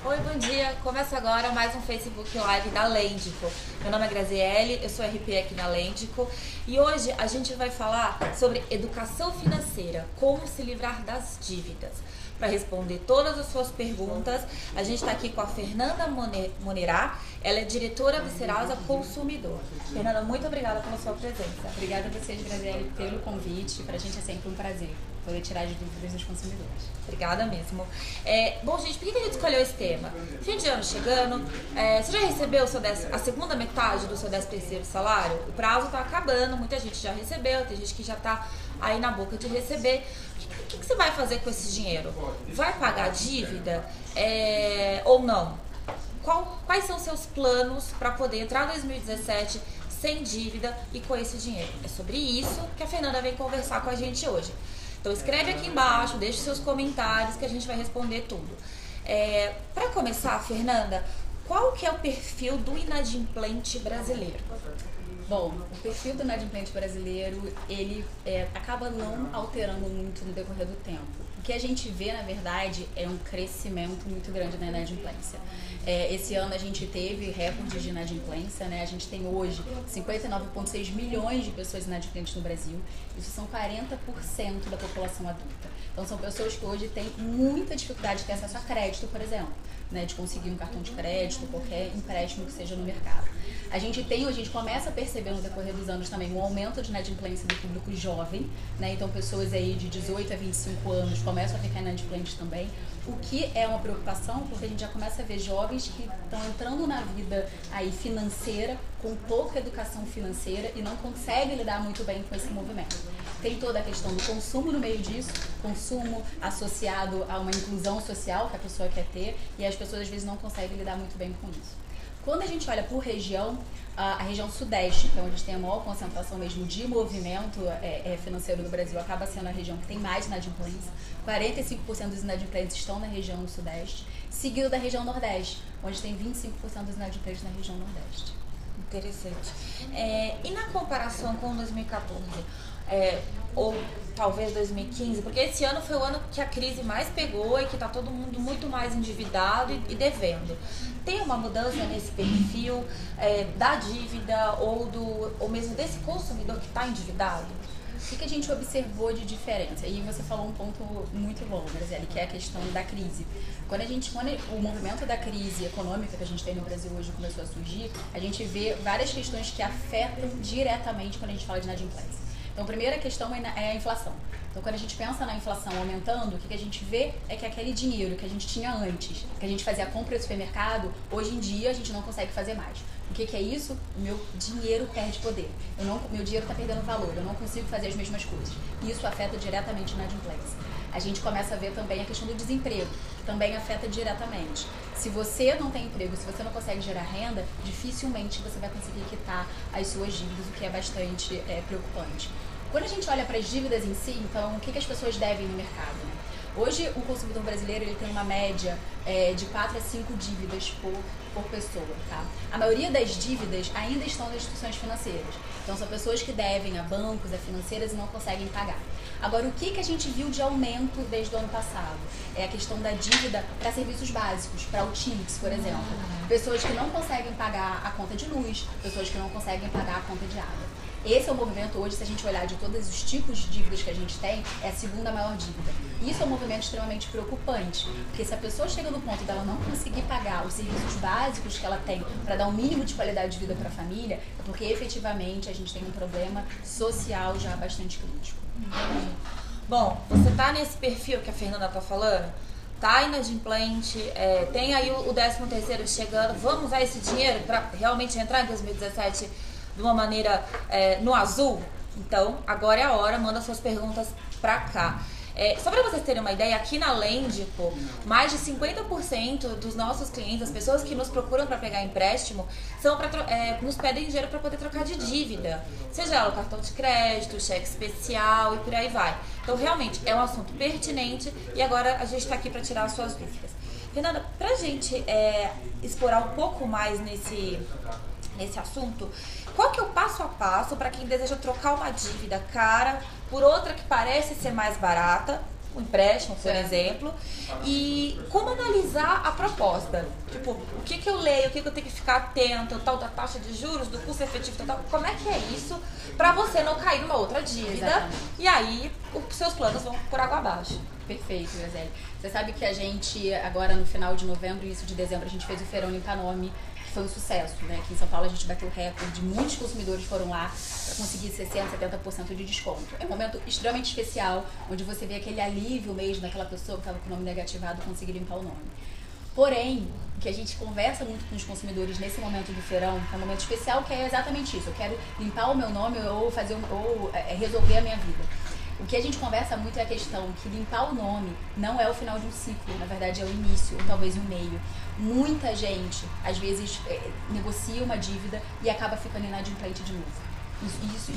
Oi, bom dia. Começa agora mais um Facebook Live da Lendico. Meu nome é Graziele, eu sou RP aqui na Lendico e hoje a gente vai falar sobre educação financeira, como se livrar das dívidas. Para responder todas as suas perguntas, a gente está aqui com a Fernanda Monerá, ela é diretora do Serasa Consumidor. Fernanda, muito obrigada pela sua presença. Obrigada a vocês, Graziele, pelo convite. Para a gente é sempre um prazer poder tirar as dúvidas dos consumidores. Obrigada mesmo. Bom, gente, por que a gente escolheu esse tema? Fim de ano chegando, você já recebeu a segunda metade do seu 13º salário? O prazo está acabando, muita gente já recebeu, tem gente que já está aí na boca de receber. O que você vai fazer com esse dinheiro? Vai pagar a dívida ou não? Quais são seus planos para poder entrar em 2017 sem dívida e com esse dinheiro? É sobre isso que a Fernanda vem conversar com a gente hoje. Então escreve aqui embaixo, deixe seus comentários que a gente vai responder tudo. Para começar, Fernanda, qual que é o perfil do inadimplente brasileiro? Bom, o perfil do inadimplente brasileiro, ele acaba não alterando muito no decorrer do tempo. O que a gente vê, na verdade, é um crescimento muito grande na inadimplência. Esse ano a gente teve recordes de inadimplência, né? A gente tem hoje 59,6 milhões de pessoas inadimplentes no Brasil. Isso são 40% da população adulta. Então são pessoas que hoje têm muita dificuldade de ter acesso a crédito, por exemplo, né? De conseguir um cartão de crédito, qualquer empréstimo que seja no mercado. A gente começa a perceber no decorrer dos anos também um aumento de inadimplência do público jovem, né? Então pessoas aí de 18 a 25 anos começam a ficar inadimplentes também, o que é uma preocupação porque a gente já começa a ver jovens que estão entrando na vida aí financeira com pouca educação financeira e não conseguem lidar muito bem com esse movimento. Tem toda a questão do consumo no meio disso, consumo associado a uma inclusão social que a pessoa quer ter e as pessoas às vezes não conseguem lidar muito bem com isso. Quando a gente olha por região, a região sudeste, que é onde tem a maior concentração mesmo de movimento financeiro no Brasil, acaba sendo a região que tem mais inadimplência. 45% dos inadimplentes estão na região sudeste, seguido da região nordeste, onde tem 25% dos inadimplentes na região nordeste. Interessante. E na comparação com 2014, ou talvez 2015, porque esse ano foi o ano que a crise mais pegou e que está todo mundo muito mais endividado e devendo. Tem uma mudança nesse perfil da dívida ou mesmo desse consumidor que está endividado? O que a gente observou de diferença? E você falou um ponto muito bom, Graziele, que é a questão da crise. Quando o movimento da crise econômica que a gente tem no Brasil hoje começou a surgir, a gente vê várias questões que afetam diretamente quando a gente fala de inadimplência. Então, a primeira questão é a inflação. Então, quando a gente pensa na inflação aumentando, o que a gente vê é que aquele dinheiro que a gente tinha antes, que a gente fazia a compra no supermercado, hoje em dia a gente não consegue fazer mais. O que é isso? O meu dinheiro perde poder. Meu dinheiro está perdendo valor, eu não consigo fazer as mesmas coisas. Isso afeta diretamente na inadimplência. A gente começa a ver também a questão do desemprego, também afeta diretamente. Se você não tem emprego, se você não consegue gerar renda, dificilmente você vai conseguir quitar as suas dívidas, o que é bastante preocupante. Quando a gente olha para as dívidas em si, então, o que as pessoas devem no mercado, né? Hoje, o consumidor brasileiro ele tem uma média de 4 a 5 dívidas por pessoa, tá? A maioria das dívidas ainda estão nas instituições financeiras. Então, são pessoas que devem a bancos, a financeiras e não conseguem pagar. Agora, o que a gente viu de aumento desde o ano passado? É a questão da dívida para serviços básicos, para utilities, por exemplo. Pessoas que não conseguem pagar a conta de luz, pessoas que não conseguem pagar a conta de água. Esse é o movimento hoje, se a gente olhar de todos os tipos de dívidas que a gente tem, é a segunda maior dívida. Isso é um movimento extremamente preocupante, porque se a pessoa chega no ponto dela não conseguir pagar os serviços básicos que ela tem para dar um mínimo de qualidade de vida para a família, é porque efetivamente a gente tem um problema social já bastante crítico. Bom, você tá nesse perfil que a Fernanda tá falando? Tá inadimplente, tem aí o 13º chegando, vamos usar esse dinheiro para realmente entrar em 2017 de uma maneira no azul? Então, agora é a hora, manda suas perguntas pra cá. Só para vocês terem uma ideia, aqui na Lendico, mais de 50% dos nossos clientes, as pessoas que nos procuram para pegar empréstimo, nos pedem dinheiro para poder trocar de dívida. Seja ela o cartão de crédito, cheque especial e por aí vai. Então, realmente, é um assunto pertinente e agora a gente está aqui para tirar as suas dúvidas. Fernanda, pra gente explorar um pouco mais nesse assunto, qual que é o passo a passo para quem deseja trocar uma dívida cara por outra que parece ser mais barata um empréstimo, por exemplo, e como analisar a proposta. Tipo, o que eu leio, o que eu tenho que ficar atento, tal da taxa de juros, do custo efetivo, tal, como é que é isso, pra você não cair numa outra dívida. Exatamente. E aí os seus planos vão por água abaixo. Perfeito, Graziele. Você sabe que a gente, agora no final de novembro, início de dezembro, a gente fez o Feirão Limpa Nome, que foi um sucesso, né? Aqui em São Paulo a gente bateu o recorde, muitos consumidores foram lá para conseguir 60%, 70% de desconto. É um momento extremamente especial, onde você vê aquele alívio mesmo daquela pessoa que estava com o nome negativado conseguir limpar o nome. Porém, o que a gente conversa muito com os consumidores nesse momento do feirão, é um momento especial, que é exatamente isso. Eu quero limpar o meu nome ou resolver a minha vida. O que a gente conversa muito é a questão que limpar o nome não é o final de um ciclo, na verdade é o início, ou talvez o meio. Muita gente, às vezes, negocia uma dívida e acaba ficando inadimplente de novo.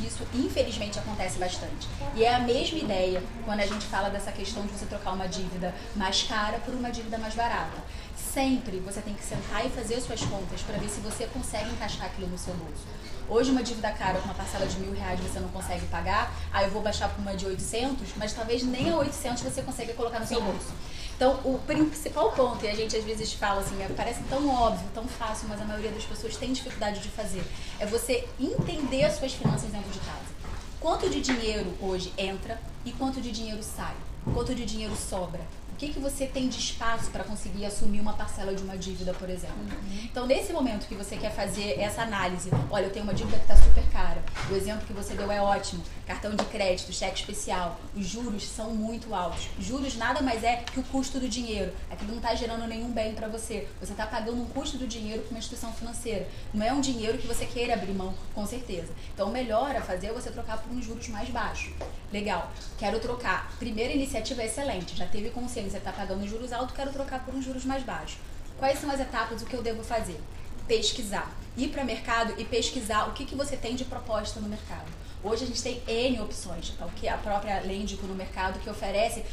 Isso infelizmente acontece bastante. E é a mesma ideia quando a gente fala dessa questão de você trocar uma dívida mais cara por uma dívida mais barata. Sempre você tem que sentar e fazer as suas contas para ver se você consegue encaixar aquilo no seu bolso. Hoje uma dívida cara com uma parcela de R$1.000 você não consegue pagar, aí eu vou baixar para uma de 800, mas talvez nem a 800 você consiga colocar no seu bolso. Então, o principal ponto, e a gente às vezes fala assim, parece tão óbvio, tão fácil, mas a maioria das pessoas tem dificuldade de fazer, é você entender as suas finanças dentro de casa. Quanto de dinheiro hoje entra e quanto de dinheiro sai? Quanto de dinheiro sobra? O que você tem de espaço para conseguir assumir uma parcela de uma dívida, por exemplo? Então, nesse momento que você quer fazer essa análise, olha, eu tenho uma dívida que está super cara, o exemplo que você deu é ótimo, cartão de crédito, cheque especial, os juros são muito altos. Juros nada mais é que o custo do dinheiro. Aquilo não está gerando nenhum bem para você. Você está pagando um custo do dinheiro para uma instituição financeira. Não é um dinheiro que você queira abrir mão, com certeza. Então, o melhor a fazer é você trocar por uns juros mais baixos. Legal, quero trocar. Primeira iniciativa é excelente, já teve consciência, você está pagando juros altos, quero trocar por uns juros mais baixos. Quais são as etapas, o que eu devo fazer? Pesquisar. Ir para o mercado e pesquisar o que você tem de proposta no mercado. Hoje a gente tem N opções, o que a própria Lendico no mercado, que oferece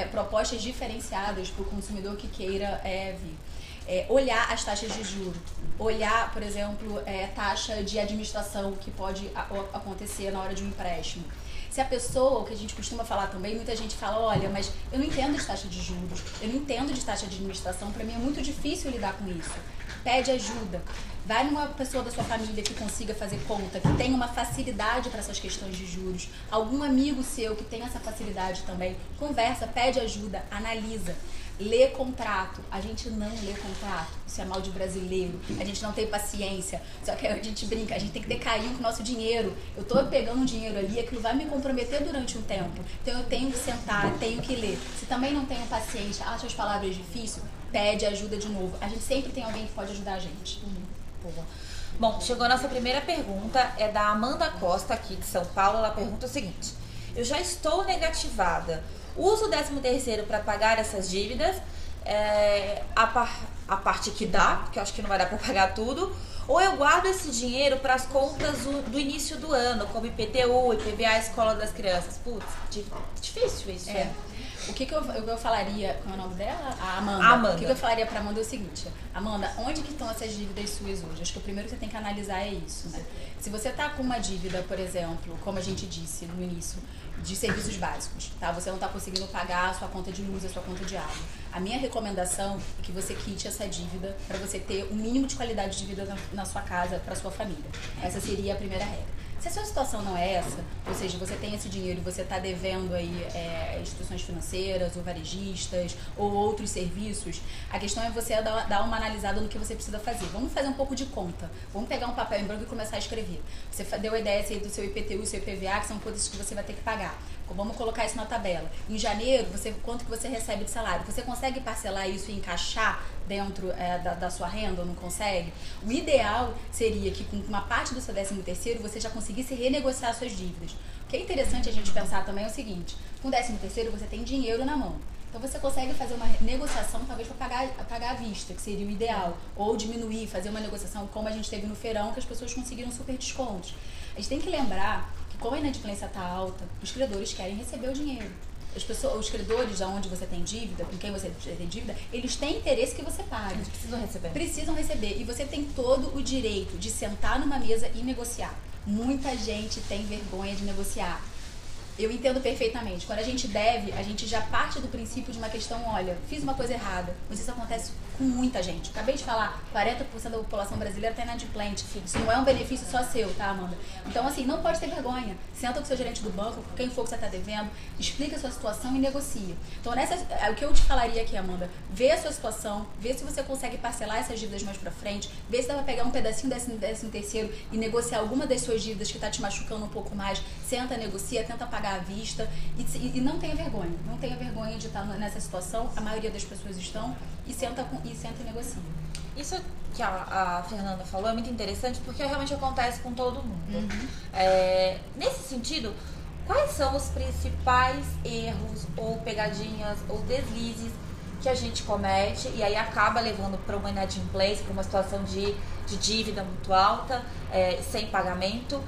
propostas diferenciadas para o consumidor que queira vir. Olhar as taxas de juros, olhar, por exemplo, taxa de administração que pode acontecer na hora de um empréstimo. Se a pessoa, o que a gente costuma falar também, muita gente fala, olha, mas eu não entendo de taxa de juros, eu não entendo de taxa de administração, para mim é muito difícil lidar com isso. Pede ajuda. Vai numa pessoa da sua família que consiga fazer conta, que tenha uma facilidade para essas questões de juros. Algum amigo seu que tenha essa facilidade também. Conversa, pede ajuda, analisa. Lê contrato. A gente não lê contrato. Isso é mal de brasileiro. A gente não tem paciência. Só que a gente brinca, a gente tem que ter carinho com o nosso dinheiro. Eu tô pegando um dinheiro ali, aquilo vai me comprometer durante um tempo. Então eu tenho que sentar, tenho que ler. Se também não tenho paciência, acha as palavras difíceis, pede ajuda de novo. A gente sempre tem alguém que pode ajudar a gente. Bom, chegou a nossa primeira pergunta, é da Amanda Costa, aqui de São Paulo. Ela pergunta o seguinte: eu já estou negativada, uso o 13º para pagar essas dívidas, a parte que dá, porque eu acho que não vai dar para pagar tudo, ou eu guardo esse dinheiro para as contas do início do ano, como IPTU, IPVA, Escola das Crianças. Putz, difícil isso. O que eu falaria, qual é o nome dela? A Amanda. Amanda. O que eu falaria pra Amanda é o seguinte: Amanda, onde que estão essas dívidas suas hoje? Acho que o primeiro que você tem que analisar é isso, né? Se você tá com uma dívida, por exemplo, como a gente disse no início, de serviços básicos, tá? Você não tá conseguindo pagar a sua conta de luz, a sua conta de água. A minha recomendação é que você quite essa dívida para você ter o mínimo de qualidade de vida na sua casa, para sua família. Essa seria a primeira regra. Se a sua situação não é essa, ou seja, você tem esse dinheiro e você está devendo aí instituições financeiras ou varejistas ou outros serviços, a questão é você dar uma analisada no que você precisa fazer. Vamos fazer um pouco de conta. Vamos pegar um papel em branco e começar a escrever. Você deu a ideia aí do seu IPTU e seu IPVA, que são coisas que você vai ter que pagar. Vamos colocar isso na tabela. Em janeiro, quanto que você recebe de salário? Você consegue parcelar isso e encaixar dentro da sua renda ou não consegue? O ideal seria que com uma parte do seu 13º você já conseguisse renegociar suas dívidas. O que é interessante a gente pensar também é o seguinte: com o 13º você tem dinheiro na mão. Então você consegue fazer uma negociação talvez para pagar à vista, que seria o ideal. Ou diminuir, fazer uma negociação como a gente teve no feirão, que as pessoas conseguiram super descontos. A gente tem que lembrar que, como a inadimplência está alta, os credores querem receber o dinheiro. Os credores, aonde você tem dívida, com quem você tem dívida, eles têm interesse que você pague. Eles precisam receber. Precisam receber. E você tem todo o direito de sentar numa mesa e negociar. Muita gente tem vergonha de negociar. Eu entendo perfeitamente. Quando a gente deve, a gente já parte do princípio de uma questão, olha, fiz uma coisa errada. Mas isso acontece com muita gente. Acabei de falar, 40% da população brasileira está inadimplente. Isso não é um benefício só seu, tá, Amanda? Então, assim, não pode ter vergonha. Senta com o seu gerente do banco, com quem for que você está devendo, explica a sua situação e negocia. Então, o que eu te falaria aqui, Amanda, vê a sua situação, vê se você consegue parcelar essas dívidas mais pra frente, vê se dá pra pegar um pedacinho desse 13º e negociar alguma das suas dívidas que está te machucando um pouco mais. Senta, negocia, tenta pagar à vista e não tenha vergonha. Não tenha vergonha de estar nessa situação. A maioria das pessoas estão e senta e negocia. Isso que a Fernanda falou é muito interessante porque realmente acontece com todo mundo. Nesse sentido, quais são os principais erros ou pegadinhas ou deslizes que a gente comete e aí acaba levando para uma inadimplência, para uma situação de dívida muito alta, sem pagamento?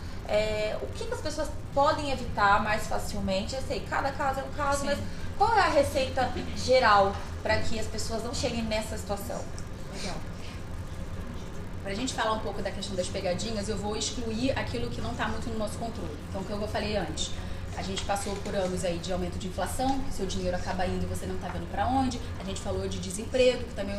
O que as pessoas podem evitar mais facilmente? Eu sei, cada caso é um caso, sim, mas qual é a receita geral para que as pessoas não cheguem nessa situação? Legal. Para a gente falar um pouco da questão das pegadinhas, eu vou excluir aquilo que não está muito no nosso controle. Então, o que eu falei antes, a gente passou por anos aí de aumento de inflação, que seu dinheiro acaba indo e você não está vendo para onde. A gente falou de desemprego, que também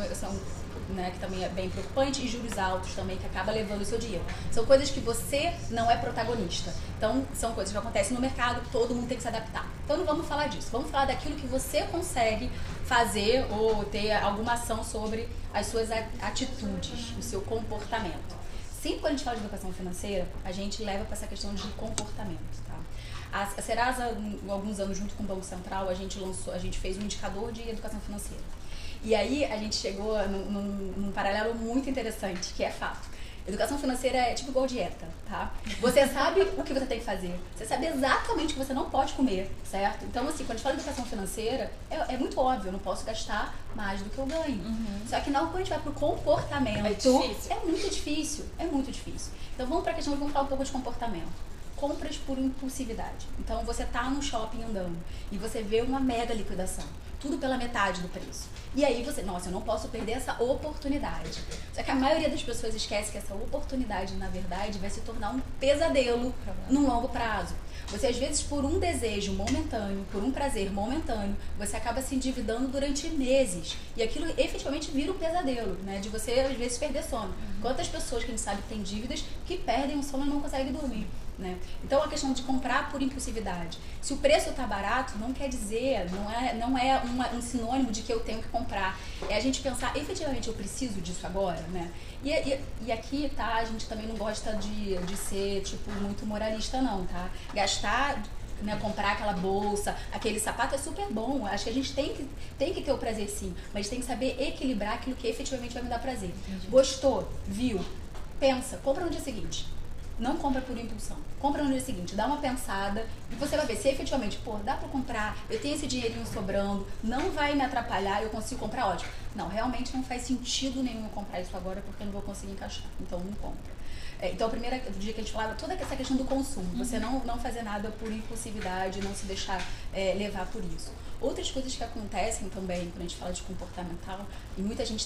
que também é bem preocupante, e juros altos também, que acaba levando o seu dinheiro. São coisas que você não é protagonista. Então, são coisas que acontecem no mercado, todo mundo tem que se adaptar. Então, não vamos falar disso. Vamos falar daquilo que você consegue fazer ou ter alguma ação sobre as suas atitudes, o seu comportamento. Sempre quando a gente fala de educação financeira, a gente leva para essa questão de comportamento, tá? A Serasa, há alguns anos, junto com o Banco Central, a gente fez um indicador de educação financeira. E aí a gente chegou num paralelo muito interessante, que é fato. Educação financeira é tipo igual dieta, tá? Você sabe o que você tem que fazer. Você sabe exatamente o que você não pode comer, certo? Então, assim, quando a gente fala de educação financeira, é muito óbvio, eu não posso gastar mais do que eu ganho. Só que quando a gente vai pro comportamento, é muito difícil. É muito difícil. Então, vamos falar um pouco de comportamento. Compras por impulsividade. Então, você tá no shopping andando e você vê uma mega liquidação. Tudo pela metade do preço. E aí você, nossa, eu não posso perder essa oportunidade. Só que a maioria das pessoas esquece que essa oportunidade, na verdade, vai se tornar um pesadelo num longo prazo. Você, às vezes, por um desejo momentâneo, por um prazer momentâneo, você acaba se endividando durante meses. E aquilo efetivamente vira um pesadelo, né? De você, às vezes, perder sono. Quantas pessoas que a gente sabe que têm dívidas que perdem o sono e não conseguem dormir, né? Então, a questão de comprar por impulsividade. Se o preço está barato, não quer dizer, não é um sinônimo de que eu tenho que comprar. É a gente pensar, efetivamente, eu preciso disso agora, né? E aqui, tá, a gente também não gosta de ser, tipo, muito moralista, não, tá? Gastar, né, comprar aquela bolsa, aquele sapato é super bom. Acho que a gente tem que ter o prazer, sim, mas tem que saber equilibrar aquilo que efetivamente vai me dar prazer. Entendi. Gostou? Viu? Pensa, compra no dia seguinte. Não compra por impulsão. Compra no dia seguinte, dá uma pensada e você vai ver se efetivamente, dá pra comprar, eu tenho esse dinheirinho sobrando, não vai me atrapalhar, eu consigo comprar, ótimo. Não, realmente não faz sentido nenhum eu comprar isso agora porque eu não vou conseguir encaixar, então não compra. Então, a primeira dia que a gente falava, toda essa questão do consumo, você não fazer nada por impulsividade, não se deixar levar por isso. Outras coisas que acontecem também, quando a gente fala de comportamental, e muita gente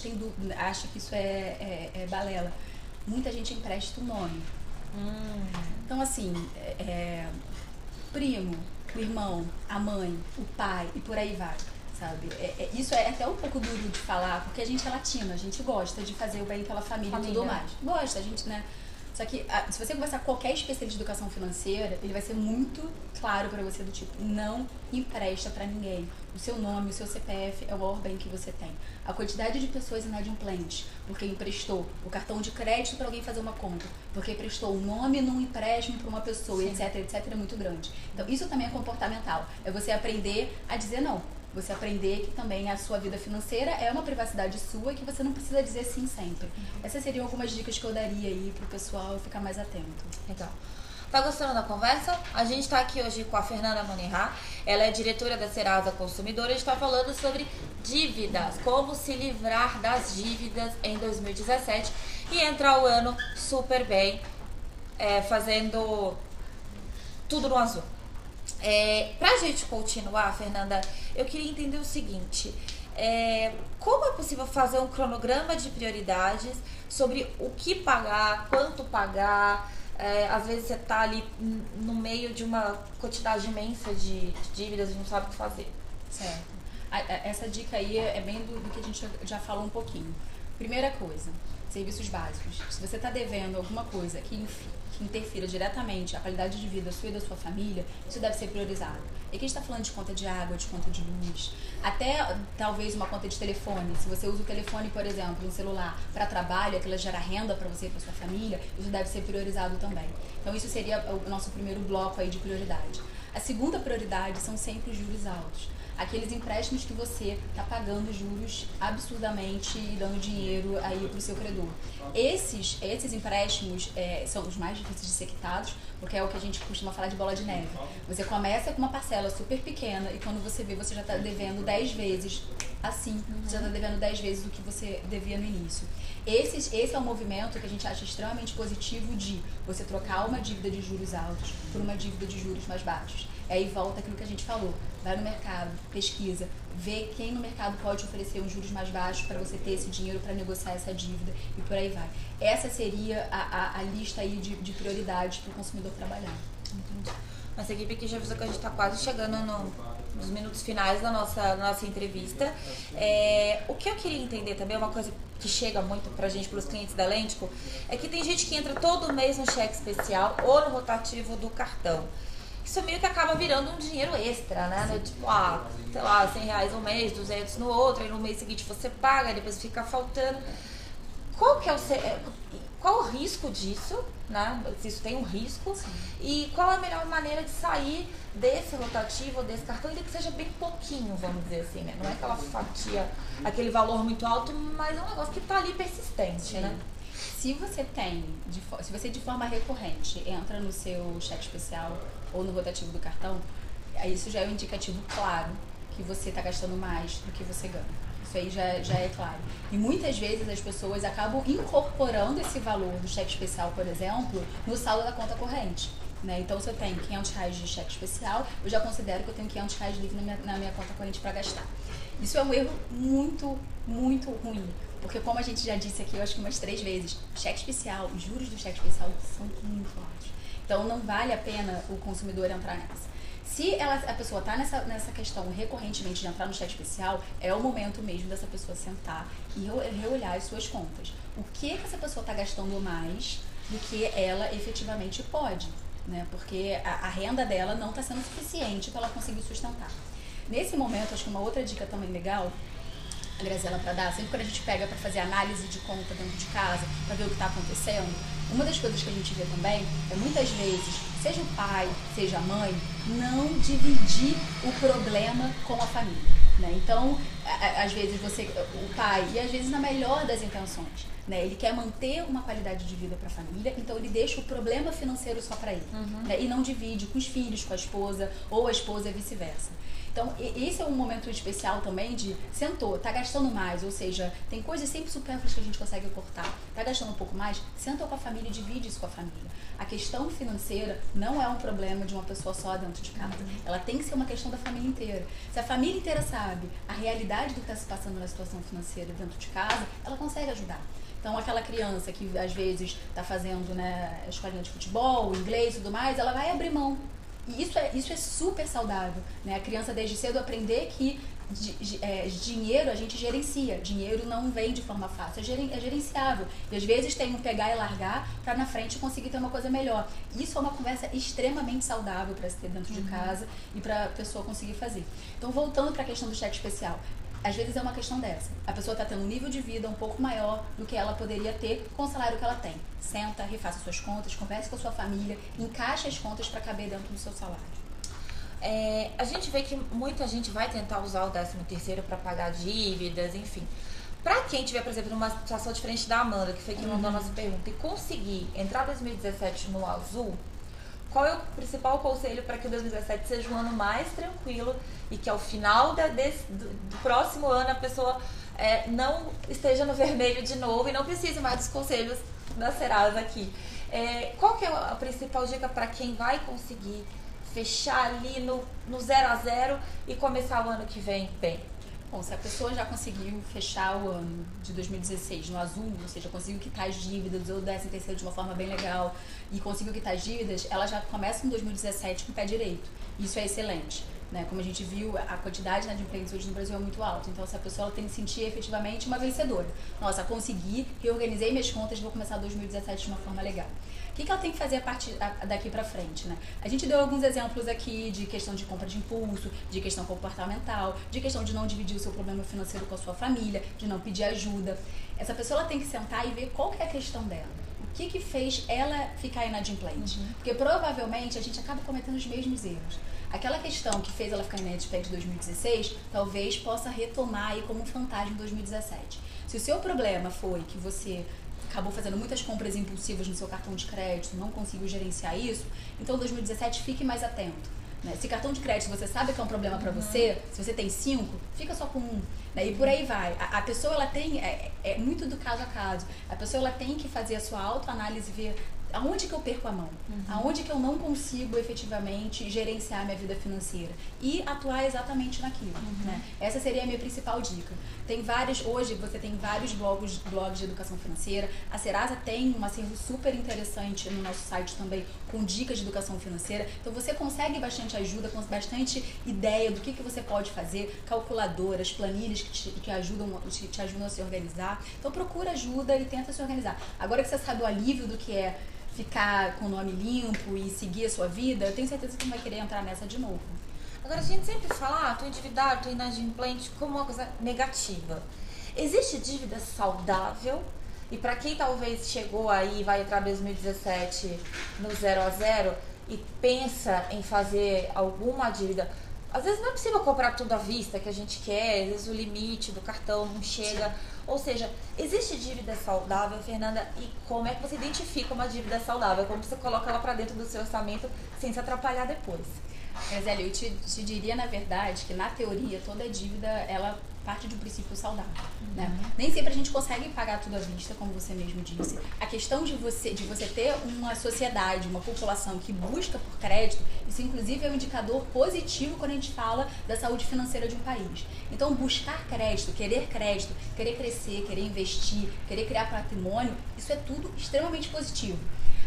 acha que isso é balela, muita gente empresta o nome. Então, assim, primo, o irmão, a mãe, o pai e por aí vai, sabe? Isso é até um pouco duro de falar, porque a gente é latino, a gente gosta de fazer o bem pela família e tudo mais. Gosta, a gente, né? Só que se você conversar com qualquer especialista de educação financeira, ele vai ser muito claro pra você do tipo, não empresta pra ninguém. O seu nome, o seu CPF é o maior bem que você tem. A quantidade de pessoas inadimplentes, porque emprestou o cartão de crédito pra alguém fazer uma compra, porque emprestou o nome num empréstimo pra uma pessoa, etc, é muito grande. Então, isso também é comportamental. É você aprender a dizer não. Você aprender que também a sua vida financeira é uma privacidade sua e que você não precisa dizer sim sempre. Essas seriam algumas dicas que eu daria aí pro pessoal ficar mais atento. Legal. Tá gostando da conversa? A gente está aqui hoje com a Fernanda Monirá, ela é diretora da Serasa Consumidora, a gente está falando sobre dívidas, como se livrar das dívidas em 2017 e entrar o ano super bem, fazendo tudo no azul. Pra gente continuar, Fernanda, eu queria entender o seguinte, como é possível fazer um cronograma de prioridades sobre o que pagar, quanto pagar, às vezes você tá ali no meio de uma quantidade imensa de dívidas e não sabe o que fazer. Certo. Essa dica aí é bem do que a gente já falou um pouquinho. Primeira coisa, serviços básicos. Se você está devendo alguma coisa que interfira diretamente a qualidade de vida sua e da sua família, isso deve ser priorizado. E aqui a gente está falando de conta de água, de conta de luz, até talvez uma conta de telefone. Se você usa o telefone, por exemplo, um celular para trabalho, aquilo gera renda para você e para sua família, isso deve ser priorizado também. Então isso seria o nosso primeiro bloco aí de prioridade. A segunda prioridade são sempre os juros altos. Aqueles empréstimos que você está pagando juros absurdamente e dando dinheiro aí para o seu credor. Esses empréstimos são os mais difíceis de ser quitados, porque é o que a gente costuma falar de bola de neve. Você começa com uma parcela super pequena e quando você vê, você já está devendo 10 vezes assim, você já está devendo 10 vezes o que você devia no início. Esse é um movimento que a gente acha extremamente positivo de você trocar uma dívida de juros altos por uma dívida de juros mais baixos. E aí volta aquilo que a gente falou, vai no mercado, pesquisa, vê quem no mercado pode oferecer uns juros mais baixos para você ter esse dinheiro para negociar essa dívida e por aí vai. Essa seria a lista aí de prioridades para o consumidor trabalhar. Entendi. Nossa equipe aqui já avisou que a gente está quase chegando nos minutos finais da nossa entrevista. O que eu queria entender também, uma coisa que chega muito pra gente, pros clientes da Lentico, é que tem gente que entra todo mês no cheque especial ou no rotativo do cartão. Isso meio que acaba virando um dinheiro extra, né? Tipo, sei lá, R$100 um mês, 200 no outro, aí no mês seguinte você paga, depois fica faltando. Qual o risco disso, né? Se isso tem um risco. Sim. E qual a melhor maneira de sair desse rotativo, desse cartão, ainda que seja bem pouquinho, vamos dizer assim, né? Não é aquela fatia, aquele valor muito alto, mas é um negócio que tá ali persistente, sim, né? Se você de forma recorrente entra no seu cheque especial ou no rotativo do cartão, isso já é um indicativo claro que você está gastando mais do que você ganha. Isso aí já é claro. E muitas vezes as pessoas acabam incorporando esse valor do cheque especial, por exemplo, no saldo da conta corrente. Né? Então, se eu tenho R$500 de cheque especial, eu já considero que eu tenho R$500 livre na minha conta corrente para gastar. Isso é um erro muito, muito ruim. Porque como a gente já disse aqui, eu acho que umas 3 vezes, cheque especial, os juros do cheque especial são muito altos. Então não vale a pena o consumidor entrar nessa. Se a pessoa está nessa questão recorrentemente de entrar no cheque especial, é o momento mesmo dessa pessoa sentar e reolhar as suas contas. O que essa pessoa está gastando mais do que ela efetivamente pode, né? Porque a renda dela não está sendo suficiente para ela conseguir sustentar. Nesse momento, acho que uma outra dica também legal, a Graziela, para dar, sempre quando a gente pega para fazer análise de conta dentro de casa, para ver o que está acontecendo, uma das coisas que a gente vê também é muitas vezes, seja o pai, seja a mãe, não dividir o problema com a família. Né? Então, às vezes o pai, e às vezes na melhor das intenções, né? Ele quer manter uma qualidade de vida para a família, então ele deixa o problema financeiro só para ele. Né? E não divide com os filhos, com a esposa, ou a esposa e vice-versa. Então, esse é um momento especial também de sentou, tá gastando mais, ou seja, tem coisas sempre supérfluas que a gente consegue cortar, tá gastando um pouco mais, senta com a família e divide isso com a família. A questão financeira não é um problema de uma pessoa só dentro de casa, ela tem que ser uma questão da família inteira. Se a família inteira sabe a realidade do que está se passando na situação financeira dentro de casa, ela consegue ajudar. Então, aquela criança que às vezes está fazendo, né, escolinha de futebol, inglês e tudo mais, ela vai abrir mão. E isso é super saudável, né? A criança desde cedo aprender que dinheiro a gente gerencia, dinheiro não vem de forma fácil, é gerenciável. E às vezes tem um pegar e largar para na frente conseguir ter uma coisa melhor. Isso é uma conversa extremamente saudável para se ter dentro de casa e para a pessoa conseguir fazer. Então, voltando para a questão do cheque especial. Às vezes é uma questão dessa. A pessoa está tendo um nível de vida um pouco maior do que ela poderia ter com o salário que ela tem. Senta, refaça suas contas, converse com a sua família, encaixe as contas para caber dentro do seu salário. A gente vê que muita gente vai tentar usar o 13º para pagar dívidas, enfim. Para quem tiver, por exemplo, numa situação diferente da Amanda, que foi quem mandou a nossa pergunta, e conseguir entrar 2017 no azul, qual é o principal conselho para que o 2017 seja um ano mais tranquilo e que ao final do próximo ano a pessoa não esteja no vermelho de novo e não precise mais dos conselhos da Serasa aqui? Qual que é a principal dica para quem vai conseguir fechar ali no 0 a 0 e começar o ano que vem bem? Bom, se a pessoa já conseguiu fechar o ano de 2016 no azul, ou seja, conseguiu quitar as dívidas, ou o 13º de uma forma bem legal, e conseguiu quitar as dívidas, ela já começa em 2017 com o pé direito. Isso é excelente. Né? Como a gente viu, a quantidade de inadimplentes hoje no Brasil é muito alta. Então, essa pessoa ela tem que sentir efetivamente uma vencedora. Nossa, consegui, reorganizei minhas contas, vou começar 2017 de uma forma legal. O que ela tem que fazer a partir daqui para frente, né? A gente deu alguns exemplos aqui de questão de compra de impulso, de questão comportamental, de questão de não dividir o seu problema financeiro com a sua família, de não pedir ajuda. Essa pessoa ela tem que sentar e ver qual que é a questão dela. O que fez ela ficar inadimplente? Porque provavelmente a gente acaba cometendo os mesmos erros. Aquela questão que fez ela ficar inadimplente em 2016, talvez possa retomar aí como um fantasma em 2017. Se o seu problema foi que você acabou fazendo muitas compras impulsivas no seu cartão de crédito, não conseguiu gerenciar isso, então 2017 fique mais atento. Né? Se cartão de crédito você sabe que é um problema para você, se você tem 5, fica só com 1. Né? E por aí vai. A pessoa ela tem, é muito do caso a caso, a pessoa ela tem que fazer a sua autoanálise e ver aonde que eu perco a mão, aonde que eu não consigo efetivamente gerenciar minha vida financeira e atuar exatamente naquilo. Né? Essa seria a minha principal dica. Tem vários, hoje você tem vários blogs de educação financeira. A Serasa tem um acervo super interessante no nosso site também com dicas de educação financeira. Então você consegue bastante ajuda, com bastante ideia do que você pode fazer, calculadoras, planilhas que te ajudam a se organizar. Então procura ajuda e tenta se organizar. Agora que você sabe o alívio do que é ficar com o nome limpo e seguir a sua vida, eu tenho certeza que não vai querer entrar nessa de novo. Agora, a gente sempre fala, tô endividado, tô inadimplente, como uma coisa negativa. Existe dívida saudável? E para quem talvez chegou aí, vai entrar 2017 no 0 a 0 e pensa em fazer alguma dívida, às vezes não é possível comprar tudo à vista que a gente quer, às vezes o limite do cartão não chega. Ou seja, existe dívida saudável, Fernanda, e como é que você identifica uma dívida saudável? Como você coloca ela para dentro do seu orçamento sem se atrapalhar depois? Zélia, eu te diria, na verdade, que na teoria toda dívida, ela parte de um princípio saudável. Né? Nem sempre a gente consegue pagar tudo à vista, como você mesmo disse. A questão de você ter uma sociedade, uma população que busca por crédito, isso inclusive é um indicador positivo quando a gente fala da saúde financeira de um país. Então, buscar crédito, querer crescer, querer investir, querer criar patrimônio, isso é tudo extremamente positivo.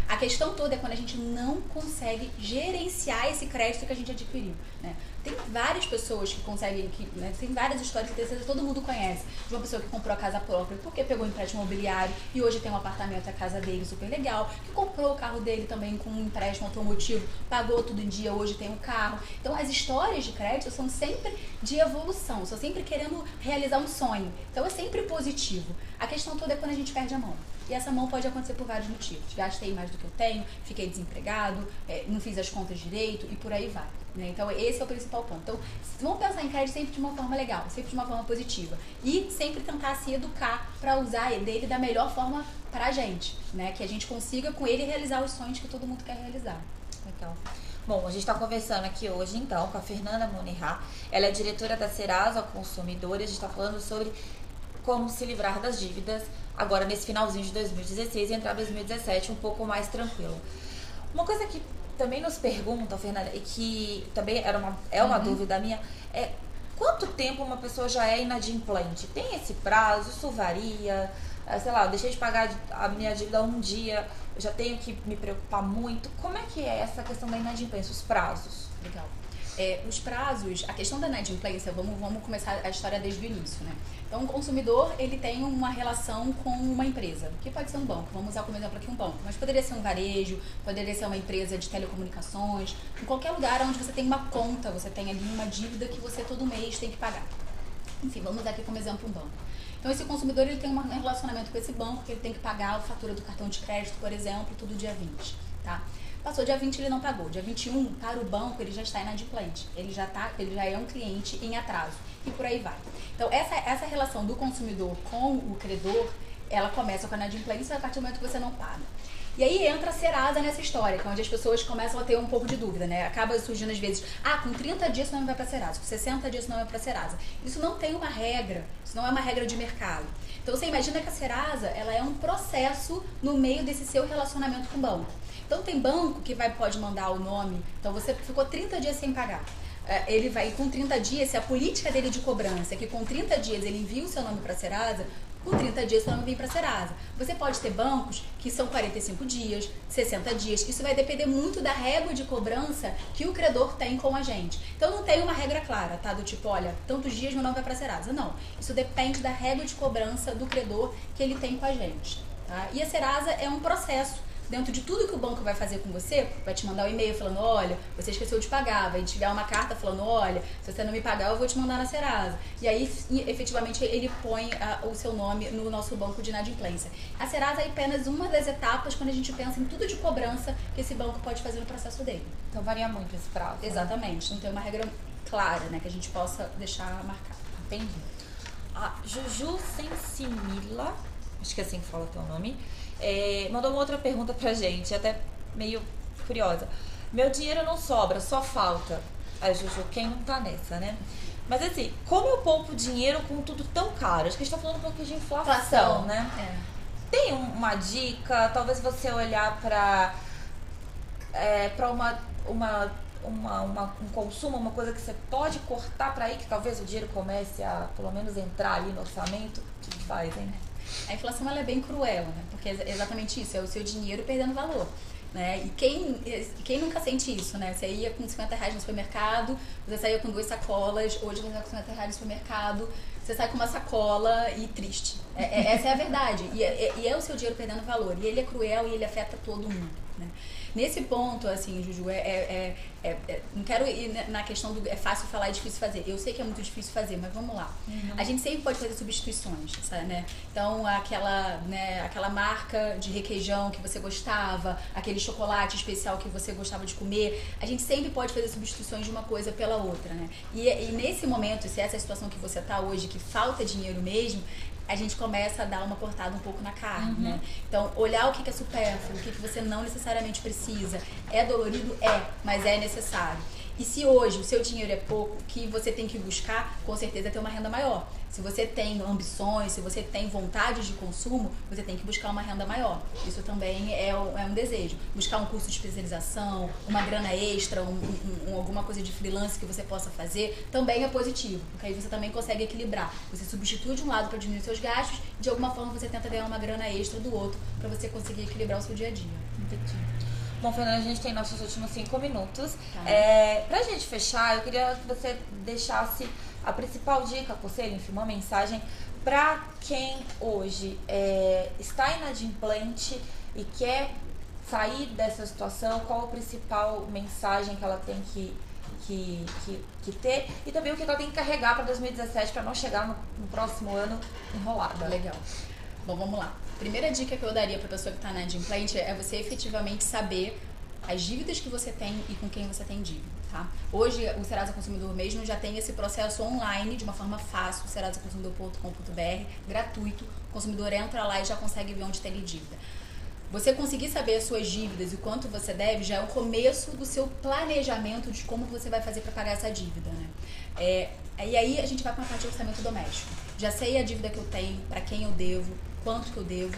A questão toda é quando a gente não consegue gerenciar esse crédito que a gente adquiriu. Né? Tem várias pessoas que conseguem, né, tem várias histórias que todo mundo conhece. De uma pessoa que comprou a casa própria porque pegou um empréstimo imobiliário e hoje tem um apartamento, a casa dele super legal, que comprou o carro dele também com um empréstimo automotivo, pagou tudo em dia, hoje tem um carro. Então as histórias de crédito são sempre de evolução, são sempre querendo realizar um sonho. Então é sempre positivo. A questão toda é quando a gente perde a mão. E essa mão pode acontecer por vários motivos. Gastei mais do que eu tenho, fiquei desempregado, não fiz as contas direito e por aí vai. Né? Então esse é o principal ponto. Então vamos pensar em crédito sempre de uma forma legal, sempre de uma forma positiva. E sempre tentar se educar para usar dele da melhor forma para a gente. Né? Que a gente consiga com ele realizar os sonhos que todo mundo quer realizar. Legal. Bom, a gente está conversando aqui hoje, então, com a Fernanda Monirá. Ela é diretora da Serasa Consumidor e a gente está falando sobre como se livrar das dívidas agora nesse finalzinho de 2016 e entrar em 2017 um pouco mais tranquilo. Uma coisa que também nos perguntam, Fernanda, e que também é uma dúvida minha, é quanto tempo uma pessoa já é inadimplente? Tem esse prazo? Isso varia? Sei lá, eu deixei de pagar a minha dívida um dia, eu já tenho que me preocupar muito. Como é que é essa questão da inadimplência, os prazos? Legal. Os prazos, a questão da inadimplência, vamos começar a história desde o início, né? Então, o consumidor, ele tem uma relação com uma empresa, que pode ser um banco, vamos usar como exemplo aqui um banco, mas poderia ser um varejo, poderia ser uma empresa de telecomunicações, em qualquer lugar onde você tem uma conta, você tem ali uma dívida que você todo mês tem que pagar. Enfim, vamos dar aqui como exemplo um banco. Então, esse consumidor, ele tem um relacionamento com esse banco, que ele tem que pagar a fatura do cartão de crédito, por exemplo, tudo dia 20, tá? Passou dia 20, ele não pagou. Dia 21, para o banco, ele já está inadimplente. Ele já é um cliente em atraso. E por aí vai. Então, essa relação do consumidor com o credor, ela começa com a inadimplência a partir do momento que você não paga. E aí entra a Serasa nessa história, que é onde as pessoas começam a ter um pouco de dúvida, né? Acaba surgindo às vezes, com 30 dias você não vai para a Serasa, com 60 dias você não vai para a Serasa. Isso não tem uma regra, isso não é uma regra de mercado. Então, você imagina que a Serasa, ela é um processo no meio desse seu relacionamento com o banco. Então tem banco que pode mandar o nome, então você ficou 30 dias sem pagar. ele vai, com 30 dias, se a política dele de cobrança é que com 30 dias ele envia o seu nome para a Serasa, com 30 dias seu nome vem para a Serasa. Você pode ter bancos que são 45 dias, 60 dias. Isso vai depender muito da régua de cobrança que o credor tem com a gente. Então não tem uma regra clara, tá? Do tipo, olha, tantos dias meu nome vai para a Serasa. Não. Isso depende da régua de cobrança do credor que ele tem com a gente, tá? E a Serasa é um processo. Dentro de tudo que o banco vai fazer com você, vai te mandar um e-mail falando, olha, você esqueceu de pagar, vai te enviar uma carta falando, olha, se você não me pagar, eu vou te mandar na Serasa. E aí, efetivamente, ele põe o seu nome no nosso banco de inadimplência. A Serasa é apenas uma das etapas quando a gente pensa em tudo de cobrança que esse banco pode fazer no processo dele. Então varia muito esse prazo. Exatamente, não tem uma regra clara, né, que a gente possa deixar marcado. Entendi. A Juju Sensimila, acho que é assim que fala o teu nome, mandou uma outra pergunta pra gente, até meio curiosa. Meu dinheiro não sobra, só falta. Aí, Juju, quem não tá nessa, né? Mas assim, como eu poupo dinheiro com tudo tão caro? Acho que a gente tá falando um pouquinho de inflação, né? Tem uma dica, talvez você olhar pra um consumo, uma coisa que você pode cortar pra aí, que talvez o dinheiro comece a, pelo menos, entrar ali no orçamento. O que faz, hein? A inflação ela é bem cruel, né? Porque é exatamente isso, é o seu dinheiro perdendo valor. Né? E quem nunca sente isso, né? Você ia com 50 reais no supermercado, você saía com 2 sacolas, hoje você vai com 50 reais no supermercado, você sai com uma sacola e triste. Essa é a verdade. E é o seu dinheiro perdendo valor. E ele é cruel e ele afeta todo mundo, né? Nesse ponto, assim, Juju, não quero ir na questão do é fácil falar e difícil fazer. Eu sei que é muito difícil fazer, mas vamos lá. A gente sempre pode fazer substituições, sabe, né? Então, aquela marca de requeijão que você gostava, aquele chocolate especial que você gostava de comer, a gente sempre pode fazer substituições de uma coisa pela outra, né? E nesse momento, se essa é a situação que você tá hoje, que falta dinheiro mesmo, a gente começa a dar uma cortada um pouco na carne, né? Então, olhar o que é supérfluo, o que você não necessariamente precisa. É dolorido? Mas é necessário. E se hoje o seu dinheiro é pouco, o que você tem que buscar, com certeza, é ter uma renda maior. Se você tem ambições, se você tem vontade de consumo, você tem que buscar uma renda maior. Isso também é um desejo. Buscar um curso de especialização, uma grana extra, alguma coisa de freelance que você possa fazer, também é positivo. Porque aí você também consegue equilibrar. Você substitui de um lado para diminuir seus gastos, de alguma forma você tenta ganhar uma grana extra do outro para você conseguir equilibrar o seu dia a dia. Entendi. Bom, Fernanda, a gente tem nossos últimos 5 minutos. Pra gente fechar, eu queria que você deixasse a principal dica, conselho, enfim, uma mensagem para quem hoje está inadimplente e quer sair dessa situação. Qual a principal mensagem que ela tem que ter e também o que ela tem que carregar para 2017 para não chegar no próximo ano enrolada. Legal. Bom, vamos lá. Primeira dica que eu daria para a pessoa que está inadimplente é você efetivamente saber as dívidas que você tem e com quem você tem dívida, tá? Hoje, o Serasa Consumidor mesmo já tem esse processo online de uma forma fácil, serasaconsumidor.com.br, gratuito. O consumidor entra lá e já consegue ver onde tem dívida. Você conseguir saber as suas dívidas e o quanto você deve já é o começo do seu planejamento de como você vai fazer para pagar essa dívida, né? E aí a gente vai para a parte de orçamento doméstico. Já sei a dívida que eu tenho, para quem eu devo, quanto que eu devo,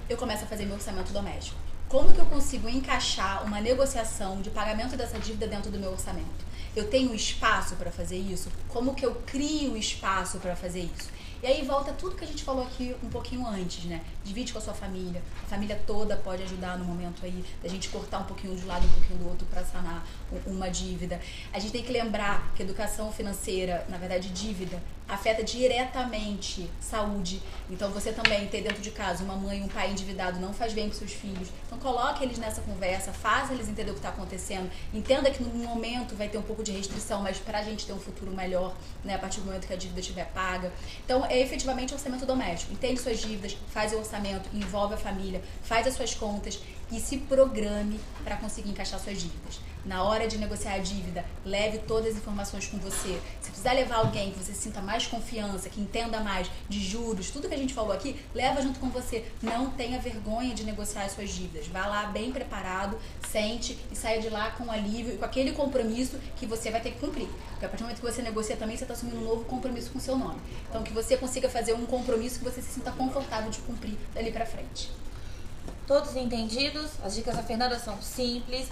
eu começo a fazer meu orçamento doméstico. Como que eu consigo encaixar uma negociação de pagamento dessa dívida dentro do meu orçamento? Eu tenho espaço para fazer isso? Como que eu crio espaço para fazer isso? E aí volta tudo que a gente falou aqui um pouquinho antes, né? Divide com a sua família. A família toda pode ajudar no momento aí da gente cortar um pouquinho de um lado, um pouquinho do outro para sanar uma dívida. A gente tem que lembrar que educação financeira, na verdade dívida, afeta diretamente saúde. Então você também ter dentro de casa uma mãe e um pai endividado não faz bem para seus filhos. Então coloque eles nessa conversa, faça eles entender o que está acontecendo. Entenda que no momento vai ter um pouco de restrição, mas para a gente ter um futuro melhor, né, a partir do momento que a dívida estiver paga. Então é efetivamente orçamento doméstico. Entende suas dívidas, faz o orçamento, envolve a família, faz as suas contas e se programe para conseguir encaixar suas dívidas. Na hora de negociar a dívida, leve todas as informações com você. Se precisar levar alguém que você sinta mais confiança, que entenda mais de juros, tudo que a gente falou aqui, leva junto com você. Não tenha vergonha de negociar as suas dívidas. Vá lá bem preparado, sente e saia de lá com alívio e com aquele compromisso que você vai ter que cumprir. Porque a partir do momento que você negocia também, você está assumindo um novo compromisso com o seu nome. Então que você consiga fazer um compromisso que você se sinta confortável de cumprir dali pra frente. Todos entendidos? As dicas da Fernanda são simples.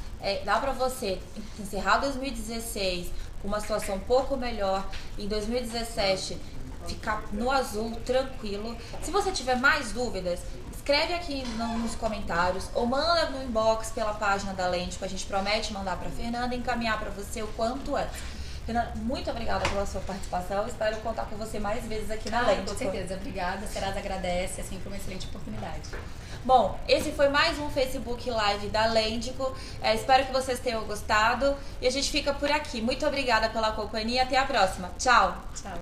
Dá pra você encerrar 2016 com uma situação um pouco melhor, em 2017 ficar no azul, tranquilo. Se você tiver mais dúvidas, escreve aqui nos comentários ou manda no inbox pela página da Lêndico. A gente promete mandar para Fernanda e encaminhar para você o quanto antes. Fernanda, muito obrigada pela sua participação. Espero contar com você mais vezes aqui na Lêndico. Com certeza, obrigada. Serasa agradece, é sempre uma excelente oportunidade. Bom, esse foi mais um Facebook Live da Lêndico. Espero que vocês tenham gostado e a gente fica por aqui. Muito obrigada pela companhia. Até a próxima. Tchau. Tchau.